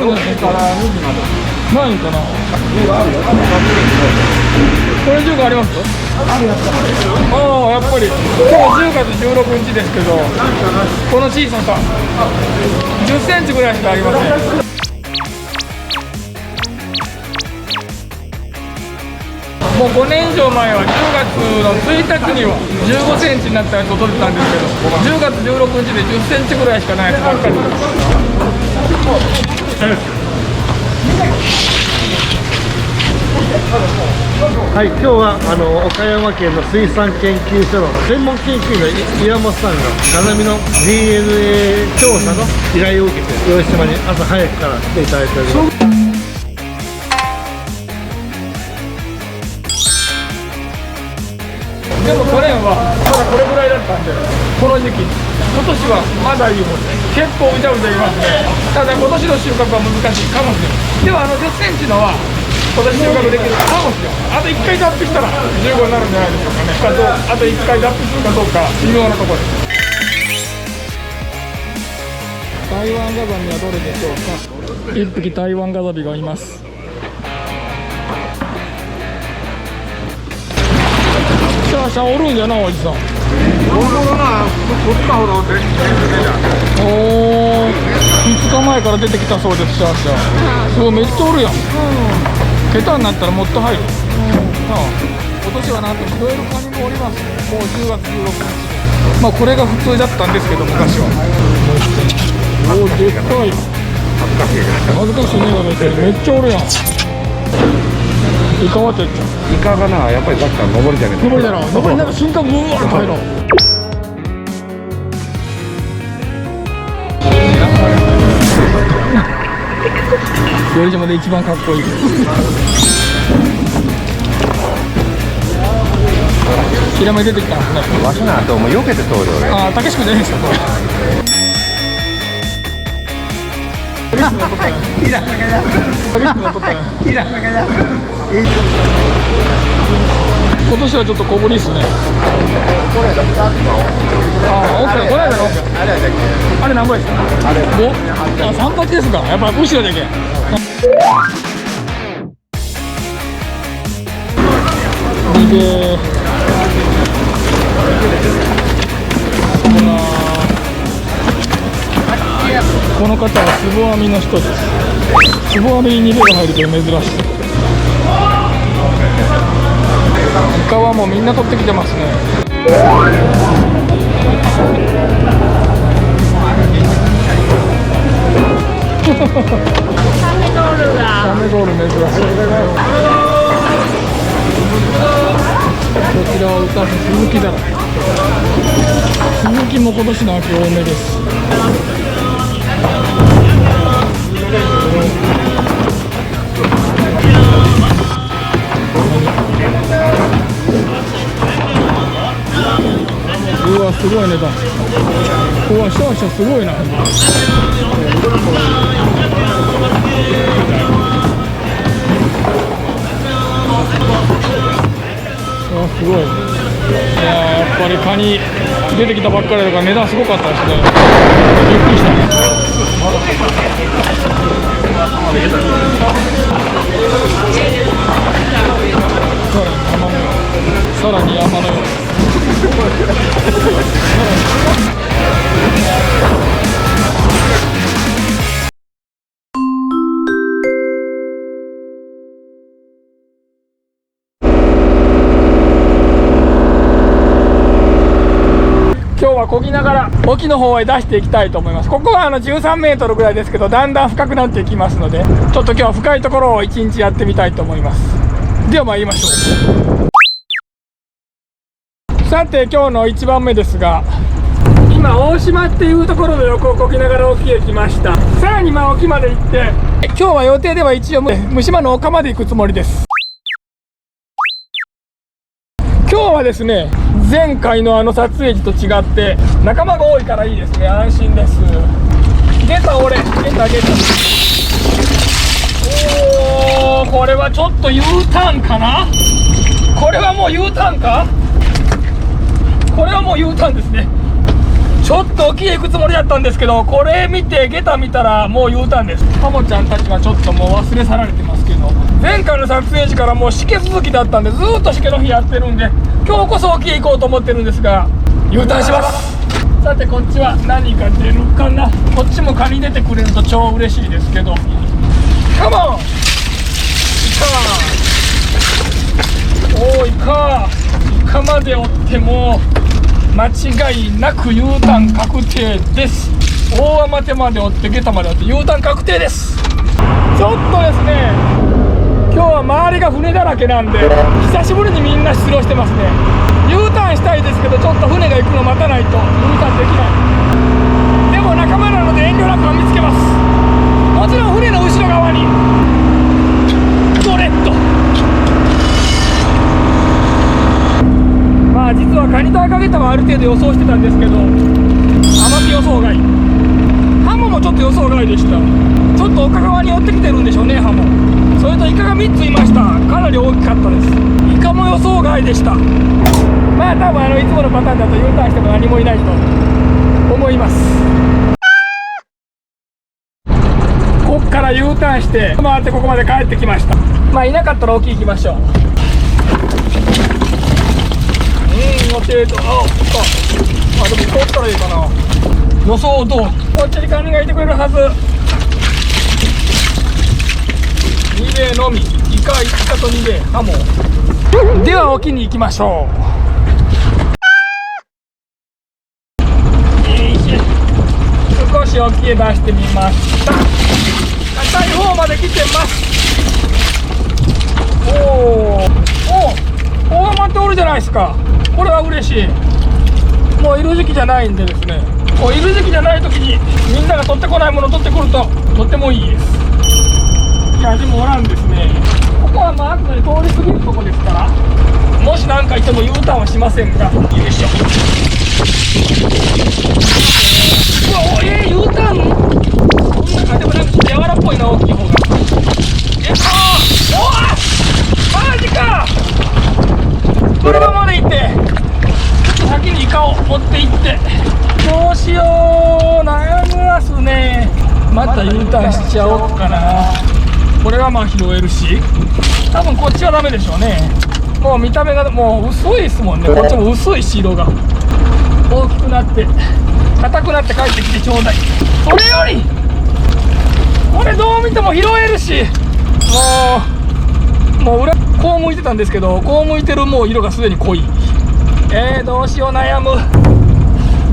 るんですね。から2時まで。ないんかな。これ10個ありますか？ああ、やっぱり今日10月16日ですけど、この小ささ10センチぐらいしかありません。もう5年以上前は10月の1日には15センチになったやつを取れたんですけど、10月16日で10センチぐらいしかないやつばっかりです。はい、今日は岡山県の水産研究所の専門研究員の岩本さんがガザミの DNA 調査の依頼を受けて魚島に朝早くから来ていただいております。でも去年はまだこれぐらいだったんで、この時期、今年はまだいいもんね。結構うじゃうじゃいますね。ただ今年の収穫は難しいかもしれない。では10センチのは今年収穫できるかもしれない。あと1回脱皮したら15になるんじゃないでしょうかね。あと1回脱皮するかどうか微妙なところです。台湾ガザミはどれでしょうか。1匹台湾ガザミがいます。シャーシャーおるんやな、おじさん。おるな、こっちほど出てきてるじゃん。おー、2日前から出てきたそうです、シャーシャー。すごい、めっちゃおるやん。下手になったらもっと入る。今年はなんとヒロエルカニもおります。もう10月16日。まあこれが普通だったんですけど、昔は。おお、でっかい。恥ずかしいね、めっちゃおるやん。イカはてっちゃん。イカがな、やっぱりさっきから登りじゃねえ。登りだろ。登りなんか瞬間ブワーッと入ろう。魚島で一番かっこいい。ヒラメ出てきたんですね。わしなともう避けて通る俺。ああ、たけし君じゃないですかこれ。今年はちょっと小ぶりっすね。ああ、奥これだろ。あれ何倍ですか。あれ5、3発ですか。やっぱ後ろだけ。でこの方はつぼ網の人です。つぼ網に2秒入るという珍しい。イカはもうみんな取ってきてますね。サメゴール珍しい。こちらは歌鈴木だら。鈴木も今年の秋多めです。うわ、すごい値段。うわ、シャーシャーすごいな。すごい。いや、やっぱりカニ出てきたばっかりだから値段すごかったですね。びっくりしたね。さらに山のよう。今日は漕ぎながら沖の方へ出していきたいと思います。ここは13メートルぐらいですけど、だんだん深くなっていきますので、ちょっと今日は深いところを1日やってみたいと思います。では参りましょう。さて今日の1番目ですが、今大島っていうところの横を漕ぎながら沖へ来ました。さらに沖まで行って、今日は予定では一応三島の丘まで行くつもりです。今日はですね、前回の撮影時と違って仲間が多いからいいですね。安心です。出た俺、出た。おー、これはちょっと U ターンかな。これはもう U ターンか。これはもう U ターンですね。ちょっと沖へ行くつもりだったんですけど、これ見て下駄見たらもう U ターンです。ハモちゃんたちはちょっともう忘れ去られてますけど、前回の撮影時からもうしけ続きだったんで、ずーっとしけの日やってるんで、今日こそ沖へ行こうと思ってるんですが、 U ターンします。さてこっちは何か出るかな。こっちもカニ出てくれると超嬉しいですけど、カモン。おー、イカまで追っても間違いなく U ターン確定です。大浜手まで追って下駄まで追って U ターン確定です。ちょっとですね、今日は周りが船だらけなんで久しぶりにみんな出漁してますね。 U ターンしたいですけど、ちょっと船が行くの待たないと U ターンできない。でも仲間なので遠慮なく見つけます。もちろん船の後ろ側にドレッド。まあ実はカニと赤ゲタはある程度予想してたんですけど、アマビ予想外、ハモもちょっと予想外でした。ちょっと岡側に寄ってきてるんでしょうね、ハモ。それとイカが3ついました。かなり大きかったです。イカも予想外でした。まあ多分いつものパターンだと U ターンしても何もいないと思います。こっから U ターンして回ってここまで帰ってきました。まあいなかったら大きい行きましょう。予定と、でも通ったらいいかな。予想どう。こっちにカニがいてくれるはず。2名のみ、イカと2名、ハモ。では沖に行きましょう。少し沖へ出してみました。硬い方まで来てます。大浜っておるじゃないですか。これは嬉しい。もういる時期じゃないんでですね、こういる時期じゃない時にみんなが取ってこないものを取ってくるととってもいいです。いやでもおらんですね。ここはまああくまで通り過ぎるとこですから、もし何かいても U ターンはしませんが、よいしょ。U ターンこんな感じでもなんかちょっと柔らっぽいな、大きい方が。マジか。このままで行って先にイカを持って行って、どうしよう、悩みますね。また U ターンしちゃおうかな。これはまあ拾えるし、多分こっちはダメでしょうね。もう見た目がもう薄いですもんね。こっちも薄いし、色が大きくなって硬くなって帰ってきてちょうだい。それよりこれどう見ても拾えるし、もう裏こう向いてたんですけど、こう向いてるもう色がすでに濃い。どうしよう、悩む。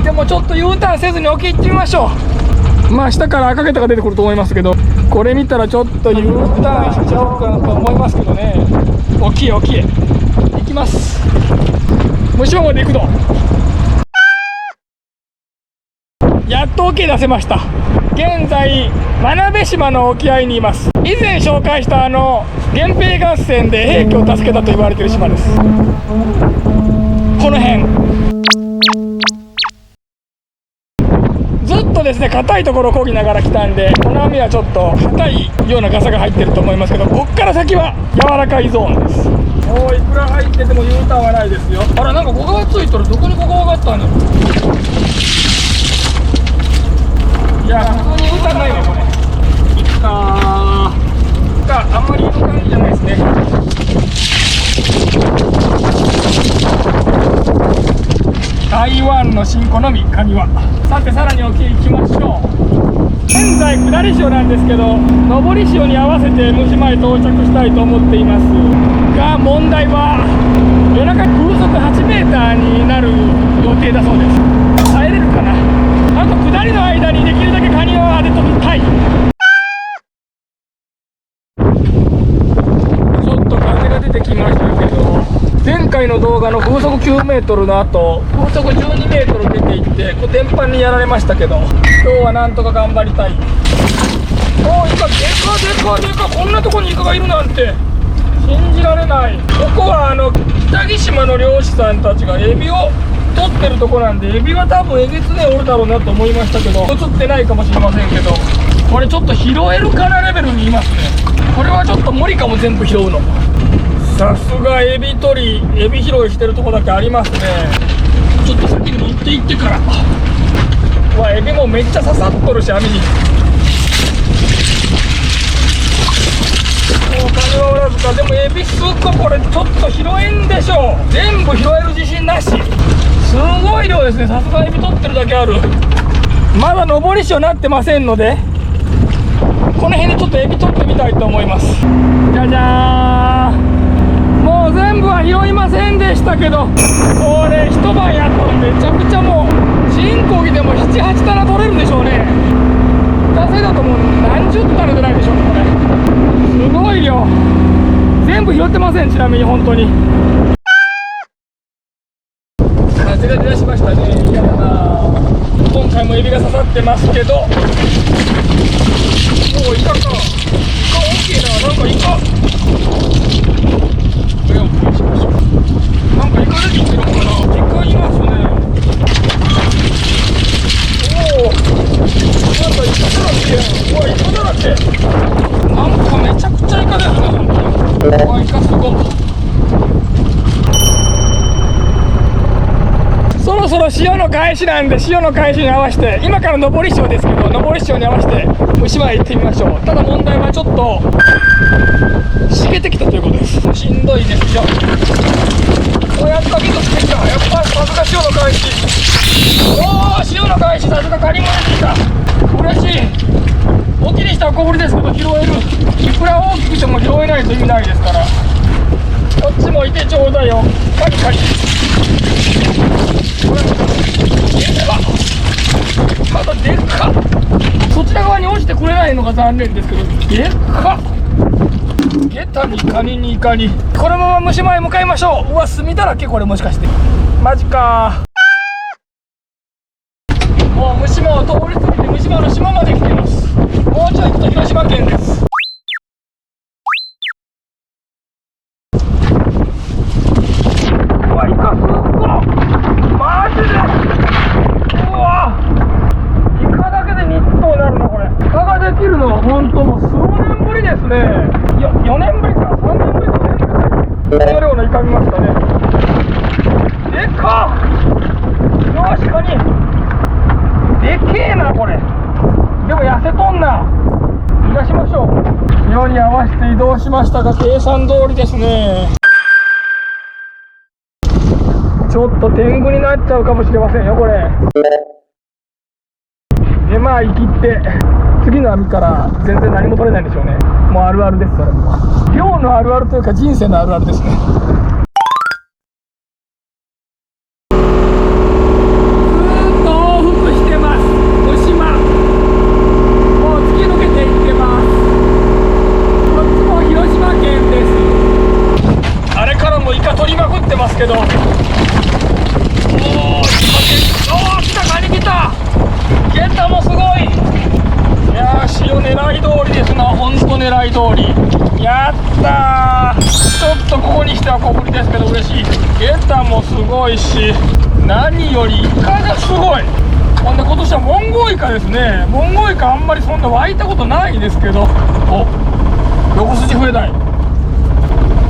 でもちょっと U ターンせずに沖行ってみましょう。まあ下から赤ゲタが出てくると思いますけど、これ見たらちょっと U ターンしちゃおうかなと思いますけどね。沖へ行きます。後ろまで行くの。やっと沖へ出せました。現在真鍋島の沖合にいます。以前紹介した源平合戦で平家を助けたと言われている島です。この辺ずっとですね、硬いところを漕ぎながら来たんで、この網はちょっと硬いようなガサが入ってると思いますけど、こっから先は柔らかいゾーンです。いくら入ってても U ターンはないですよ。あら、なんか小川ついとる。どこに小川があったんだろう。いや、普通に U ターンないね、これ。あんまりいる感じじゃないですね。台湾の新子のみカニは。さてさらに沖へ行きましょう。現在下り潮なんですけど、上り潮に合わせて無島へ到着したいと思っていますが、問題は夜中風速8メーターになる予定だそうです。耐えれるかな。あと下りの間にできるだけカニを当てときたい。ちょっと風が出てきましたけど、前回の動画の風速9メートルの後、風速12メートル出ていって、こう天板にやられましたけど、今日はなんとか頑張りたい。イカでか、こんなとこにイカがいるなんて信じられない。ここは北木島の漁師さんたちがエビを取ってるとこなんで、エビは多分えげつねおるだろうなと思いましたけど、映ってないかもしれませんけど、これちょっと拾えるかなレベルにいますね。これはちょっと無理かも、全部拾うの。さすがエビ取り、エビ拾いしてるとこだけありますね。ちょっと先に持って行ってからうわエビもめっちゃ刺さっとるし網に。お金はおらずか。でもエビすっごいこれちょっと拾えんでしょう。全部拾える自信なし。すごい量ですね。さすがエビ取ってるだけある。まだ上り潮なってませんので、この辺でちょっとエビ取ってみたいと思います。じゃじゃーん。もう全部は拾いませんでしたけど、これ一晩やったらめちゃくちゃもう新漕ぎでも7、8棚取れるでしょうね。惰性だともう何十棚じゃないでしょうか。これすごい量。全部拾ってません。ちなみに本当に風が出だしましたね。嫌だな。今回もエビが刺さってますけど、おおイカか。イカ大きいな。なんかイカこれをプレイしましょう。なんかイカ出てきてるのかな。イカいますね。おおなんかイカだらけ。うわイカだらけ。なんかめちゃくちゃイカですね。本当にうわイカすごい。そろそろ潮の返しなんで、潮の返しに合わせて、今から上り潮ですけど、上り潮に合わせて虫歯へ行ってみましょう。ただ問題はちょっとしげてきたということです。しんどいですよ。おやったけどつけた。やっぱさすが潮の返し。おお潮の返し、さすがカニも出てきた。嬉しい。大きにしたら小ぶりですけど拾える。いくら大きくても拾えないと意味ないですから。こっちもいてちょうだいよ。カリカリ。まだでっか。そちら側に落ちてくれないのが残念ですけど、でっか。ゲタにカニにイカに。このまま虫歯へ向かいましょう。うわ墨だらけ。これもしかしてマジか。もう虫歯を通り過ぎて虫歯の島まで来ています。もうちょい行くと広島県です。うわイカすっごい。マジで。うわイカだけで2頭になるのこれ。イカができるのは本当もう数年ぶりですね。いや4年ぶりか3年ぶりか4年ぶりか。この量のイカ見ましたね。でっか。よしカニでけえなこれ。でも痩せとんな。逃がしましょう。潮に合わせて移動しましたが計算通りですね。ちょっと天狗になっちゃうかもしれませんよこれ。でまあ生きって次の網から全然何も取れないんでしょうね。もうあるあるです。それも漁のあるあるというか人生のあるあるですね。けど、おお、来たカニ来た。ゲタもすごい。いやー潮狙い通りですな。ほんと狙い通り。やったー。ちょっとここにしては小ぶりですけど嬉しい。ゲタもすごいし、何よりイカがすごい。ほんで今年はモンゴウイカですね。モンゴウイカあんまりそんな湧いたことないですけど、お横筋増えない。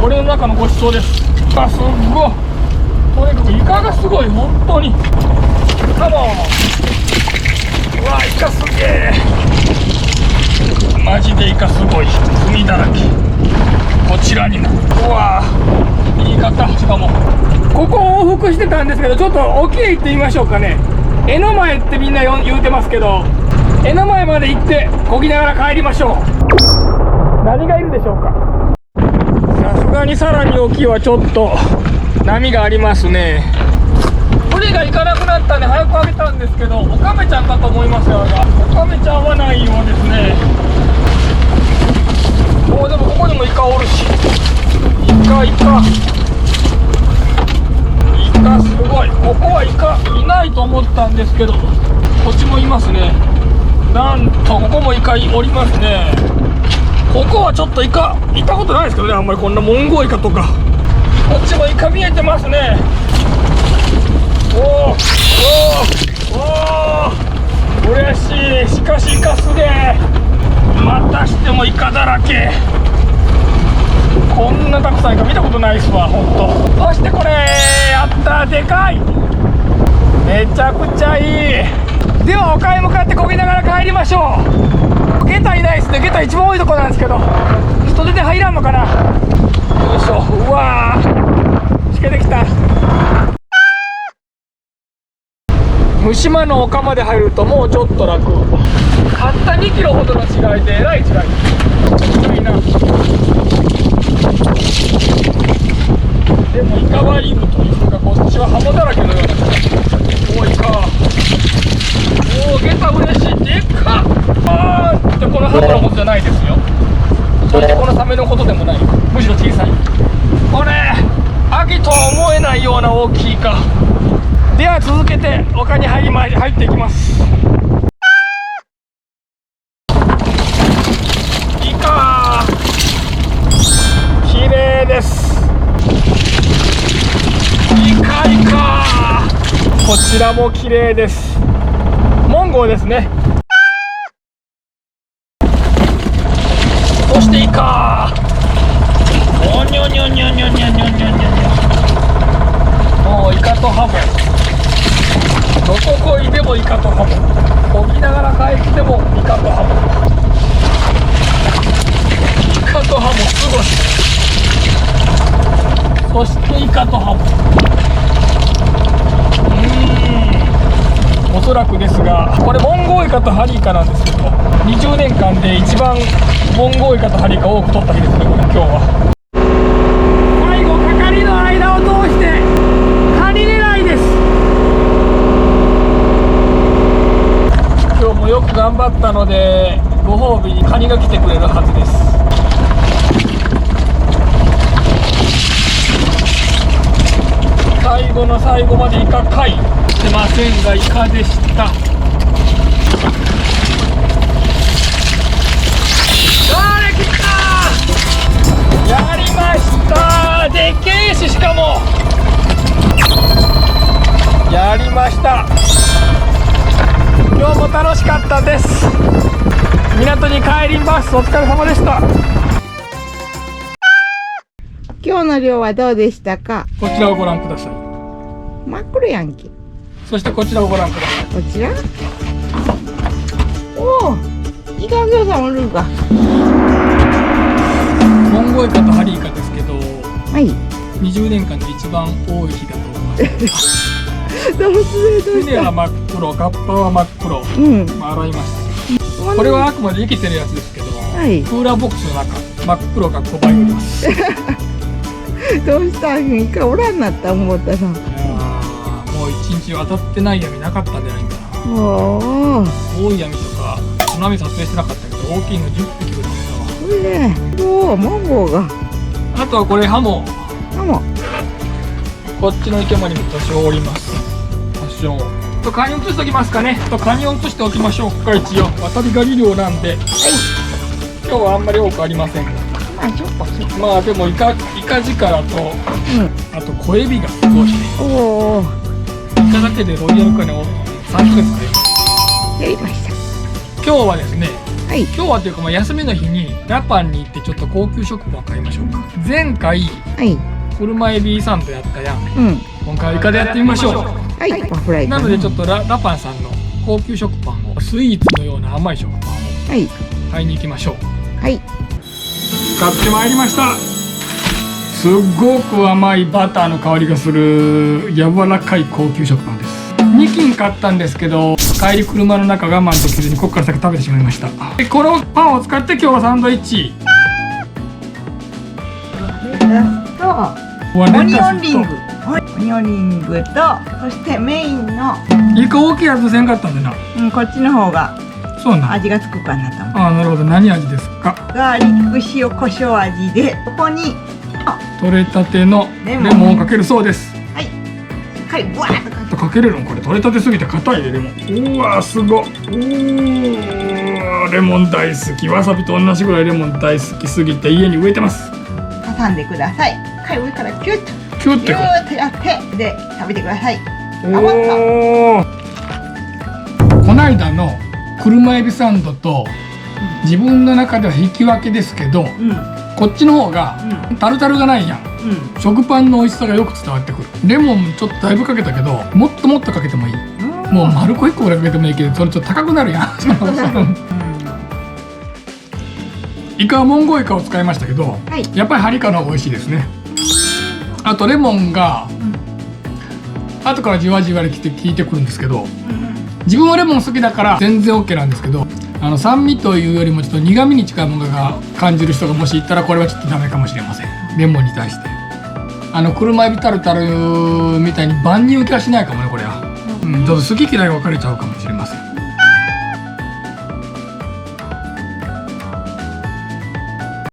俺の中のごちそうです。あ、すっごい。とにかくイカがすごい。本当にカモン。うわイカすげえ。マジでイカすごい。海だらけ。こちらにな。うわいい方。しかもここ往復してたんですけど、ちょっと沖へ行ってみましょうかね。江ノ前ってみんな言うてますけど、江ノ前まで行って漕ぎながら帰りましょう。何がいるでしょうか。さすがにさらに沖はちょっと波がありますね。船が行かなくなったんで早くあげたんですけど、オカメちゃんかと思いますが、オカメちゃんはないようですね。おでもここにもイカおるし、イカすごい。ここはイカいないと思ったんですけど、こっちもいますね。なんとここもイカおりますね。ここはちょっとイカいたことないですけどね、あんまりこんなモンゴウイカとか。こっちもイカ見えてますね。おお嬉しい。しかしイカすげえ。またしてもイカだらけ。こんなたくさんイカ見たことないっすわ、ほんと。そしてこれやったー、でかい。めちゃくちゃいい。では丘へ向かって漕ぎながら帰りましょう。下駄いないですね。下駄一番多いところなんですけど、人出て入らんのかな。よいしょ。うわー、しけてきた。虫間の丘まで入るともうちょっと楽。たった2キロほどの違いでえらい違い。いいな。でもイカワリムというか、こっちはハモだらけのような。おいか。おお、ゲタ嬉しい。でっか。あーってこのハモのことじゃないですよ。そしてこのサメのことでもない。むしろ小さい。これアギとは思えないような大きいイカ。では続けて丘に入っていきます。イカ綺麗です。イカイカ、こちらも綺麗です。モンゴウですね。そしてイカ、おにょにょにょにょにょにょにょにょにょ。もうイカとハモ、どここいでもイカとハモ、漕ぎながら帰ってもイカとハモ、イカとハモすごい。そしてイカとハモ、おそらくですが、これモンゴウイカとハリイカなんですけど、20年間で一番モンゴウイカとハリイカを多く取った日ですね、これ今日は。最後係の間を通してカニ狙いです。今日もよく頑張ったので、ご褒美にカニが来てくれるはずです。最後の最後までイカ貝してませんが、イカでした。来た、やりました。でっけえし、しかもやりました。今日も楽しかったです。港に帰ります。お疲れ様でした。今日の漁はどうでしたか？こちらをご覧ください。真っ黒やんけ。そしてこちらをご覧ください。こちら？おお、イカ漁さんおるんか。モンゴウイカとハリイカですけど、はい。20年間で一番多い日だと思います。どうし船は真っ黒、カッパは真っ黒、うん。洗いました。これはあくまで生きてるやつですけど、はい。クーラーボックスの中、真っ黒が5倍おります。どうしたん？イカおらんなった思ったら。いやー、もう一日渡ってない闇なかったんじゃないかな。おお。大い闇とか津波撮影してなかったけど、大きいの10匹ぐらいだこれね。おお、モンゴウが。わ。あとはこれハモ、あも。こっちの池間にも多少おります。多少とカニを移しておきますかね。とカニを移しておきましょうか。一応渡り狩り漁なんで、今日はあんまり多くありませんが、まあちょっと。まあでもイカ力と、あと小エビがすごいね。おお。イカだけでロイヤルカニを3ヶ月買いました。やりました。今日はですね、はい。今日はというかまあ休みの日にラパンに行ってちょっと高級食パンを買いましょうか。前回はい。車エビサンドやったやん。うん。今回はイカでやってみましょう。はい。パフライ。なのでちょっとラパンさんの高級食パンを、スイーツのような甘い食パンをはい。買いに行きましょう。はい。買ってまいりました。すっごく甘いバターの香りがする柔らかい高級食パンです。2斤買ったんですけど、帰り車の中我慢できずにここから先食べてしまいました。でこのパンを使って今日はサンドイッチ、オニオンリング、オニオンリングと、そしてメインの、イカ大きいやつせんかったんでな。こっちの方がそうなん。味がつくかなと思う。ああ、なるほど。何味ですか？ガーリック塩コショウ味で、ここに取れたてのレモンをかけるそうです。はい、しっかりブワーッとかけて、かけれるの？これ取れたてすぎて硬いでレモン。うわーすごっ。レモン大好き。わさびと同じぐらいレモン大好きすぎて家に植えてます。挟んでください。しっかり上からキュッとキュッてギューッとやってで食べてください。おお。こないだの車エビサンドと自分の中では引き分けですけど、こっちの方がタルタルがないやん。食パンの美味しさがよく伝わってくる。レモンちょっとだいぶかけたけど、もっともっとかけてもいい。もう丸子1個ぐらいかけてもいいけど、それちょっと高くなるやんイカはモンゴウイカを使いましたけど、はいやっぱりハリカの方が美味しいですね。あとレモンが、後からじわじわできて効いてくるんですけど、自分はレモン好きだから全然 OK なんですけど、酸味というよりもちょっと苦味に近いものが感じる人がもしいたら、これはちょっとダメかもしれません。レモンに対して車エビタルタルみたいに万人受けはしないかもね、これは。ちょっと好き嫌いが分かれちゃうかもしれ